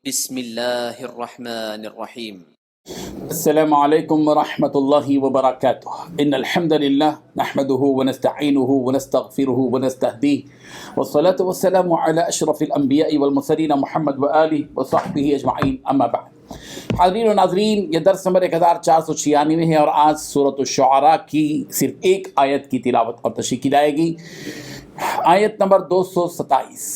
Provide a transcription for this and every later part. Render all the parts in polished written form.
بسم اللہ الرحمن الرحیم۔ السلام علیکم ورحمۃ اللہ وبرکاتہ۔ ان الحمد للہ نحمده ونستعینه ونستغفره ونستهدیه والصلاة والسلام علی اشرف الانبیاء والمرسلین محمد وآلہ وصحبہ اجمعین، اما بعد۔ حاضرین و ناظرین، یہ درس نمبر 1496 میں ہے اور آج سورۃ الشعراء کی صرف ایک آیت کی تلاوت اور تشریح کی جائے گی، آیت نمبر 227۔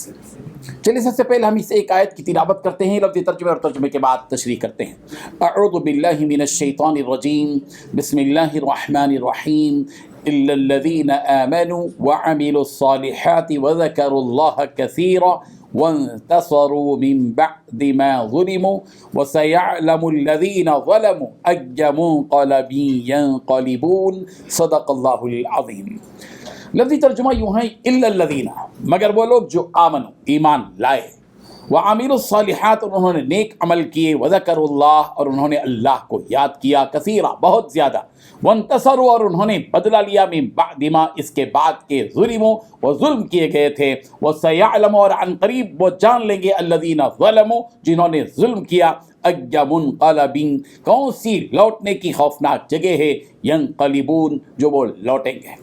چلیے سب سے پہلے ہم اس ایک آیت کی تلاوت کرتے ہیں، لفظی ترجمے اور ترجمے کے بعد تشریح کرتے ہیں۔ اعوذ باللہ من الشیطان الرجیم، بسم اللہ الرحمن الرحیم۔ الا الذین آمنوا وعملوا الصالحات وذکروا اللہ کثیرا وانتصروا من بعد ما ظلموا وسيعلم الذین ظلموا أي منقلب ينقلبون۔ صدق اللہ العظیم۔ لفظی ترجمہ یوں ہے، الا الذین، مگر وہ لوگ جو آمنوا، ایمان لائے، وعملوا الصالحات، اور انہوں نے نیک عمل کیے، وذکروا اللہ، اور انہوں نے اللہ کو یاد کیا، کثیرا، بہت زیادہ، وانتصروا، اور انہوں نے بدلہ لیا، من بعد ما، اس کے بعد کے ظلموا، وہ ظلم کیے گئے تھے، وسيعلم، اور عن قریب وہ جان لیں گے، الذین ظلموا، جنہوں نے ظلم کیا، أي منقلب، کون سی لوٹنے کی خوفناک جگہ ہے، ینقلبون، جو وہ لوٹیں گے۔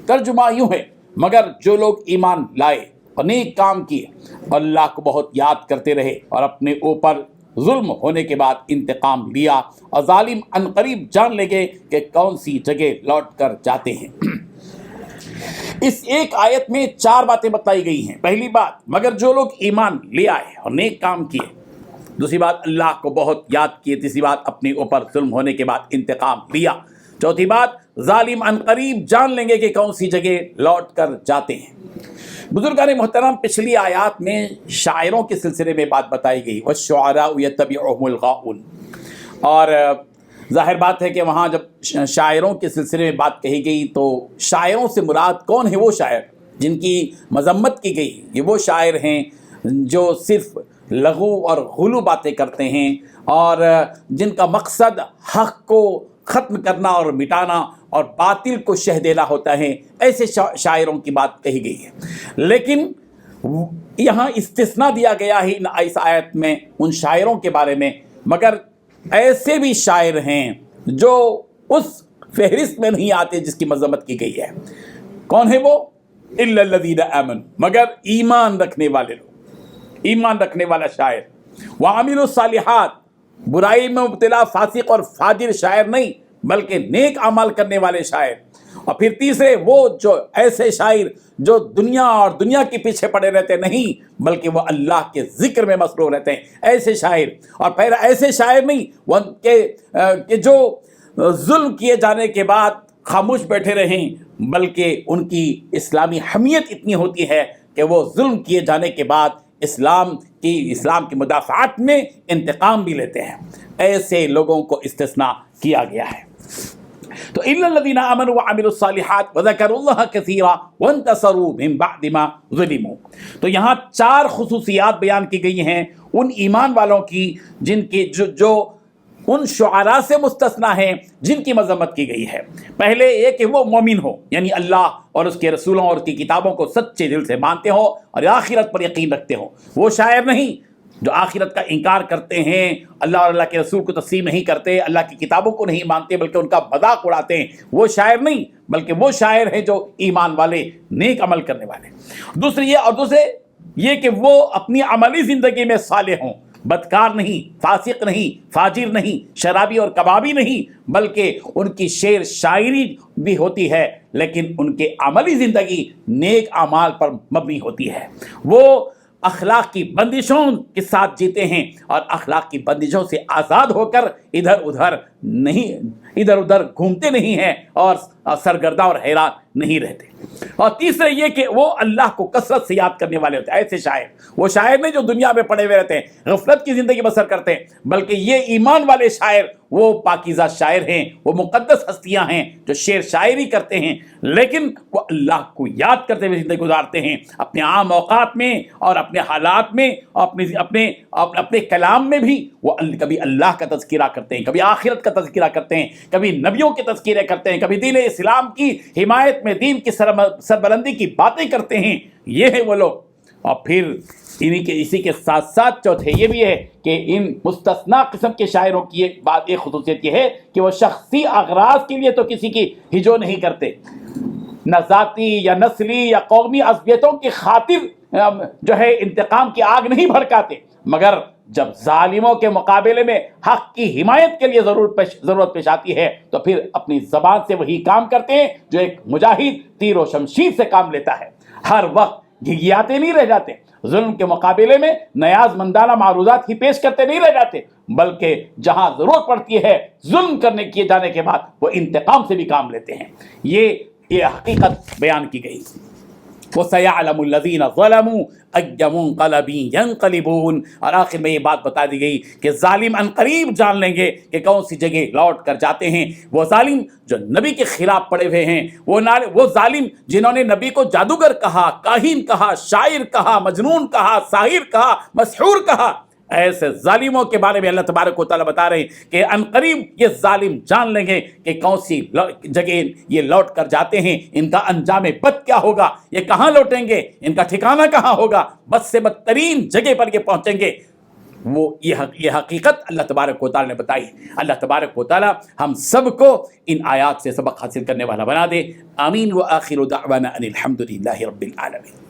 ترجمہ یوں ہے، مگر جو لوگ ایمان لائے اور نیک کام کیے، اللہ کو بہت یاد کرتے رہے اور اپنے اوپر ظلم ہونے کے بعد انتقام لیا، اور ظالم عنقریب جان لے گے کہ کون سی جگہ لوٹ کر جاتے ہیں۔ اس ایک آیت میں 4 باتیں بتائی گئی ہیں۔ پہلی بات، مگر جو لوگ ایمان لے آئے اور نیک کام کیے۔ دوسری بات، اللہ کو بہت یاد کیے۔ تیسری بات، اپنے اوپر ظلم ہونے کے بعد انتقام لیا۔ چوتھی بات، ظالم عنقریب جان لیں گے کہ کون سی جگہ لوٹ کر جاتے ہیں۔ بزرگان محترم، پچھلی آیات میں شاعروں کے سلسلے میں بات بتائی گئی، والشعراء یتبعهم الغاؤون، اور ظاہر بات ہے کہ وہاں جب شاعروں کے سلسلے میں بات کہی گئی تو شاعروں سے مراد کون ہے؟ وہ شاعر جن کی مذمت کی گئی، یہ وہ شاعر ہیں جو صرف لغو اور غلو باتیں کرتے ہیں اور جن کا مقصد حق کو ختم کرنا اور مٹانا اور باطل کو شہ دینا ہوتا ہے۔ ایسے شاعروں کی بات کہی گئی ہے، لیکن یہاں استثناء دیا گیا ہے اس آیت میں ان شاعروں کے بارے میں، مگر ایسے بھی شاعر ہیں جو اس فہرست میں نہیں آتے جس کی مذمت کی گئی ہے۔ کون ہے وہ؟ الا الذین آمنوا، مگر ایمان رکھنے والے لوگ، ایمان رکھنے والا شاعر۔ وعملوا الصالحات، برائی میں مبتلا فاسق اور فاجر شاعر نہیں، بلکہ نیک اعمال کرنے والے شاعر۔ اور پھر تیسرے، وہ جو ایسے شاعر جو دنیا اور دنیا کے پیچھے پڑے رہتے نہیں، بلکہ وہ اللہ کے ذکر میں مصروف رہتے ہیں، ایسے شاعر۔ اور پھر ایسے شاعر نہیں کہ جو ظلم کیے جانے کے بعد خاموش بیٹھے رہیں، بلکہ ان کی اسلامی حمیت اتنی ہوتی ہے کہ وہ ظلم کیے جانے کے بعد اسلام کی مدافعات میں انتقام بھی لیتے ہیں۔ ایسے لوگوں کو استثناء کیا گیا ہے۔ تو الا الذین آمنوا وعملوا الصالحات وذکروا اللہ کثیرا وانتصروا من بعد ما ظلموا۔ تو یہاں 4 خصوصیات بیان کی گئی ہیں ان ایمان والوں کی جن کی جو ان شعراء سے مستثنیٰ ہیں جن کی مذمت کی گئی ہے۔ پہلے یہ کہ وہ مومن ہو، یعنی اللہ اور اس کے رسولوں اور اس کی کتابوں کو سچے دل سے مانتے ہو اور آخرت پر یقین رکھتے ہو۔ وہ شاعر نہیں جو آخرت کا انکار کرتے ہیں، اللہ اور اللہ کے رسول کو تسلیم نہیں کرتے، اللہ کی کتابوں کو نہیں مانتے بلکہ ان کا مذاق اڑاتے ہیں۔ وہ شاعر نہیں، بلکہ وہ شاعر ہیں جو ایمان والے، نیک عمل کرنے والے۔ دوسرے یہ کہ وہ اپنی عملی زندگی میں صالح ہوں، بدکار نہیں، فاسق نہیں، فاجر نہیں، شرابی اور کبابی نہیں، بلکہ ان کی شعر شاعری بھی ہوتی ہے لیکن ان کے عملی زندگی نیک اعمال پر مبنی ہوتی ہے۔ وہ اخلاق کی بندشوں کے ساتھ جیتے ہیں اور اخلاق کی بندشوں سے آزاد ہو کر ادھر ادھر گھومتے نہیں ہیں اور سرگردہ اور حیران نہیں رہتے۔ اور تیسرے یہ کہ وہ اللہ کو کثرت سے یاد کرنے والے ہوتے ہیں۔ ایسے شاعر، وہ شاعر نہیں جو دنیا میں پڑے ہوئے رہتے ہیں، غفلت کی زندگی بسر کرتے ہیں، بلکہ یہ ایمان والے شاعر وہ پاکیزہ شاعر ہیں، وہ مقدس ہستیاں ہیں جو شعر شاعری کرتے ہیں، لیکن وہ اللہ کو یاد کرتے ہوئے زندگی گزارتے ہیں، اپنے عام اوقات میں اور اپنے حالات میں اور اپنے کلام میں بھی وہ کبھی اللہ کا تذکرہ کرتے ہیں، کبھی آخرت کا تذکرہ کرتے ہیں، کبھی نبیوں کے تذکرے کرتے ہیں، کبھی دین اسلام کی حمایت میں دین کی سربلندی کی باتیں کرتے ہیں۔ یہ ہیں وہ لوگ اور پھر اسی کے ساتھ ساتھ چوتھے یہ بھی ہے کہ ان مستثنا قسم کے شاعروں کی ایک بات، ایک خصوصیت یہ ہے کہ وہ شخصی اغراض کے لیے تو کسی کی ہجو نہیں کرتے، نہ ذاتی یا نسلی یا قومی عصبیتوں کی خاطر جو ہے انتقام کی آگ نہیں بھڑکاتے، مگر جب ظالموں کے مقابلے میں حق کی حمایت کے لیے ضرورت پیش آتی ہے تو پھر اپنی زبان سے وہی کام کرتے ہیں جو ایک مجاہد تیر و شمشیر سے کام لیتا ہے۔ ہر وقت گھگھیاتے نہیں رہ جاتے، ظلم کے مقابلے میں نیاز مندانہ معروضات ہی پیش کرتے نہیں رہ جاتے، بلکہ جہاں ضرورت پڑتی ہے ظلم کرنے کیے جانے کے بعد وہ انتقام سے بھی کام لیتے ہیں۔ یہ حقیقت بیان کی گئی۔ وَسَيَعْلَمُ الَّذِينَ ظَلَمُوا أَيَّ مُنقَلَبٍ يَنقَلِبُونَ، اور آخر میں یہ بات بتا دی گئی کہ ظالم عنقریب جان لیں گے کہ کون سی جگہ لوٹ کر جاتے ہیں۔ وہ ظالم جو نبی کے خلاف پڑے ہوئے ہیں، وہ ظالم جنہوں نے نبی کو جادوگر کہا، کاہن کہا، شاعر کہا، مجنون کہا، ساحر کہا، مسحور کہا، ایسے ظالموں کے بارے میں اللہ تبارک و تعالیٰ بتا رہے ہیں کہ عنقریب یہ ظالم جان لیں گے کہ کون سی جگہ یہ لوٹ کر جاتے ہیں، ان کا انجام بد کیا ہوگا، یہ کہاں لوٹیں گے، ان کا ٹھکانہ کہاں ہوگا، بد سے بدترین جگہ پر یہ پہنچیں گے۔ یہ حقیقت اللہ تبارک و تعالیٰ نے بتائی۔ اللہ تبارک و تعالیٰ ہم سب کو ان آیات سے سبق حاصل کرنے والا بنا دے۔ آمین۔ وآخر دعوانا ان الحمد للہ رب العالمین۔